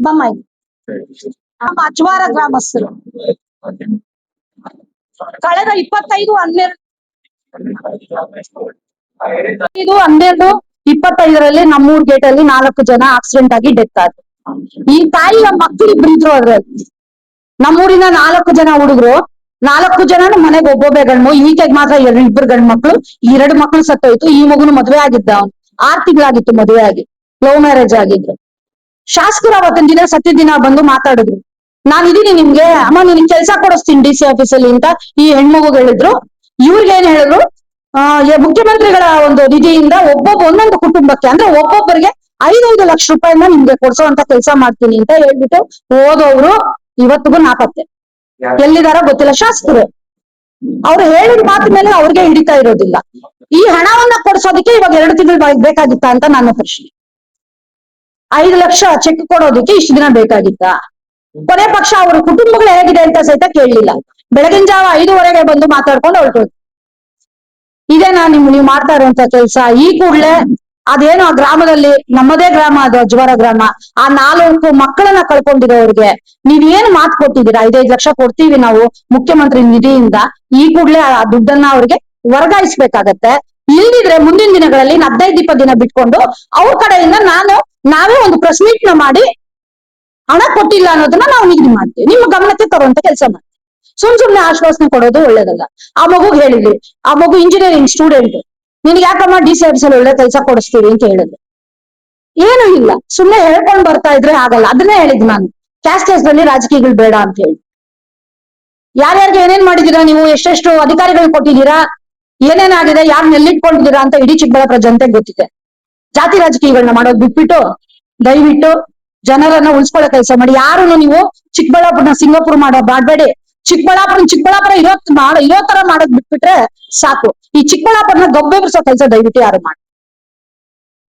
ಬೊಮ್ಮಾಯಿ ನಮ್ಮ ಅಜ್ವಾರ ಗ್ರಾಮಸ್ಥರು ಕಳೆದ 25/12/25 ನಮ್ಮೂರ್ ಗೇಟ್ ಅಲ್ಲಿ 4 ಜನ ಆಕ್ಸಿಡೆಂಟ್ ಆಗಿ ಡೆತ್ ಆದ್ರು. ಈ ತಾಯಿಯ ಮಕ್ಕಳು ಇಬ್ರು ಅದ್ರಲ್ಲಿ. ನಮ್ಮೂರಿನ 4 ಜನ ಹುಡುಗರು, 4 ಜನನು ಮನೆಗೆ ಒಬ್ಬೊಬ್ಬೆ ಗಂಡು. ಈಕೆಗ್ ಮಾತ್ರ ಇಬ್ರು ಗಂಡ್ ಮಕ್ಳು, 2 ಮಕ್ಳು ಸತ್ತೋಯ್ತು. ಈ ಮಗುನು ಮದ್ವೆ ಆಗಿದ್ದ, 6 ತಿಂಗಳಾಗಿತ್ತು ಮದುವೆ ಆಗಿ, ಲವ್ ಮ್ಯಾರೇಜ್ ಆಗಿದ್ರು. ಶಾಸಕರು ಅವತ್ತಿನ ದಿನ ಸತ್ಯ ದಿನ ಬಂದು ಮಾತಾಡಿದ್ರು, ನಾನ್ ಇದೀನಿ ನಿಮ್ಗೆ, ಅಮ್ಮ ನಿನ್ ಕೆಲ್ಸ ಕೊಡಿಸ್ತೀನಿ DC ಆಫೀಸಲ್ಲಿ ಅಂತ ಈ ಹೆಣ್ಮಗು ಹೇಳಿದ್ರು. ಇವ್ರಿಗೆ ಏನ್ ಹೇಳಿದ್ರು, ಮುಖ್ಯಮಂತ್ರಿಗಳ ಒಂದು ನಿಧಿಯಿಂದ ಒಂದೊಂದು ಕುಟುಂಬಕ್ಕೆ ಅಂದ್ರೆ ಒಬ್ಬೊಬ್ಬರಿಗೆ 5 ಲಕ್ಷ ರೂಪಾಯಿನ ನಿಮ್ಗೆ ಕೊಡ್ಸೋಂತ ಕೆಲಸ ಮಾಡ್ತೀನಿ ಅಂತ ಹೇಳ್ಬಿಟ್ಟು ಹೋದವ್ರು ಇವತ್ತಿಗೂ ನಾಪತ್ತೆ. ಎಲ್ಲಿದಾರೋ ಗೊತ್ತಿಲ್ಲ. ಶಾಸಕರು ಅವ್ರು ಹೇಳಿದ ಮಾತು ಮೇಲೆ ಅವ್ರಿಗೆ ಹಿಡಿತಾ ಇರೋದಿಲ್ಲ. ಈ ಹಣವನ್ನ ಕೊಡ್ಸೋದಕ್ಕೆ ಇವಾಗ 2 ತಿಂಗಳು ಬೇಕಾಗಿತ್ತ ಅಂತ ನನ್ನ ಪ್ರಶ್ನೆ. 5 ಲಕ್ಷ ಚೆಕ್ ಕೊಡೋದಕ್ಕೆ ಇಷ್ಟು ದಿನ ಬೇಕಾಗಿತ್ತ? ಕೊನೆ ಪಕ್ಷ ಅವ್ರ ಕುಟುಂಬಗಳು ಹೇಗಿದೆ ಅಂತ ಸಹಿತ ಕೇಳಲಿಲ್ಲ. ಬೆಳಗಿನ ಜಾವ 5:15 ಬಂದು ಮಾತಾಡ್ಕೊಂಡು ಹೊರಟೋದು. ಇದೇನಾ ನೀವು ಮಾಡ್ತಾ ಇರುವಂತ ಕೆಲ್ಸ? ಈ ಕೂಡ್ಲೆ ಅದೇನೋ ಆ ಗ್ರಾಮದಲ್ಲಿ, ನಮ್ಮದೇ ಗ್ರಾಮ ಅದು ಅಜ್ವಾರ ಗ್ರಾಮ, ಆ 4 ಮಕ್ಕಳನ್ನ ಕಳ್ಕೊಂಡಿರೋರ್ಗೆ ನೀವ್ ಏನ್ ಮಾತು ಕೊಟ್ಟಿದ್ದೀರಾ? 5 ಲಕ್ಷ ಕೊಡ್ತೀವಿ ನಾವು ಮುಖ್ಯಮಂತ್ರಿ ನಿಧಿಯಿಂದ, ಈ ಕೂಡ್ಲೆ ಆ ದುಡ್ಡನ್ನ ಅವ್ರಿಗೆ ವರ್ಗಾಯಿಸ್ಬೇಕಾಗತ್ತೆ. ಇಲ್ದಿದ್ರೆ ಮುಂದಿನ ದಿನಗಳಲ್ಲಿ 15-20 ದಿನ ಬಿಟ್ಕೊಂಡು ಅವ್ರ ಕಡೆಯಿಂದ ನಾವೇ ಒಂದು ಪ್ರೆಸ್ ಮೀಟ್ ನ ಮಾಡಿ ಹಣ ಕೊಟ್ಟಿಲ್ಲ ಅನ್ನೋದನ್ನ ನಾವು ನಿಗದಿ ಮಾಡ್ತೀವಿ, ನಿಮ್ಮ ಗಮನಕ್ಕೆ ತರುವಂತ ಕೆಲಸ ಮಾಡ್ತೀವಿ. ಸುಮ್ನೆ ಆಶ್ವಾಸನೆ ಕೊಡೋದು ಒಳ್ಳೇದಲ್ಲ. ಆ ಮಗುಗ್ ಹೇಳಿದ್ವಿ, ಆ ಮಗು ಇಂಜಿನಿಯರಿಂಗ್ ಸ್ಟೂಡೆಂಟ್, ನಿನ್ಗೆ ಯಾಕಮ್ಮ DC ಆಫೀಸಲ್ಲಿ ಒಳ್ಳೆ ಕೆಲಸ ಕೊಡಿಸ್ತೀವಿ ಅಂತ ಹೇಳಿದ್ರು. ಏನು ಇಲ್ಲ, ಸುಮ್ನೆ ಹೇಳ್ಕೊಂಡ್ ಬರ್ತಾ ಇದ್ರೆ ಆಗಲ್ಲ. ಅದನ್ನೇ ಹೇಳಿದ್ ನಾನು, ಕ್ಯಾಸ್ಟೇಜ್ ರಾಜಕೀಯಗಳು ಬೇಡ ಅಂತ ಹೇಳಿ. ಯಾರ್ಯಾರಿಗೆ ಏನೇನ್ ಮಾಡಿದೀರಾ ನೀವು, ಎಷ್ಟೆಷ್ಟು ಅಧಿಕಾರಿಗಳು ಕೊಟ್ಟಿದ್ದೀರಾ, ಏನೇನಾಗಿದೆ, ಯಾರು ನೆಲ್ಲಿಟ್ಕೊಂಡಿದ್ದೀರಾ ಅಂತ ಇಡೀ ಚಿಕ್ಕಬಳ್ಳಾಪುರ ಜನತೆಗೆ ಗೊತ್ತಿದೆ. ಜಾತಿ ರಾಜಕೀಯಗಳನ್ನ ಮಾಡೋದು ಬಿಟ್ಬಿಟ್ಟು ದಯವಿಟ್ಟು ಜನರನ್ನ ಉಳಿಸ್ಕೊಳ್ಳೋ ಕೆಲಸ ಮಾಡಿ. ಯಾರು ನೀವು ಚಿಕ್ಕಬಳ್ಳಾಪುರನ ಸಿಂಗಾಪುರ್ ಮಾಡಬೇಡಿ. ಚಿಕ್ಕಬಳ್ಳಾಪುರ ಇರೋ ತರ ಮಾಡೋದ್ ಬಿಟ್ಬಿಟ್ರೆ ಸಾಕು. ಈ ಚಿಕ್ಕಬಳ್ಳಾಪುರನ ಗಬ್ಬೆಬ್ರಿಸೋ ಕೆಲಸ ದಯವಿಟ್ಟು ಯಾರು ಮಾಡಿ.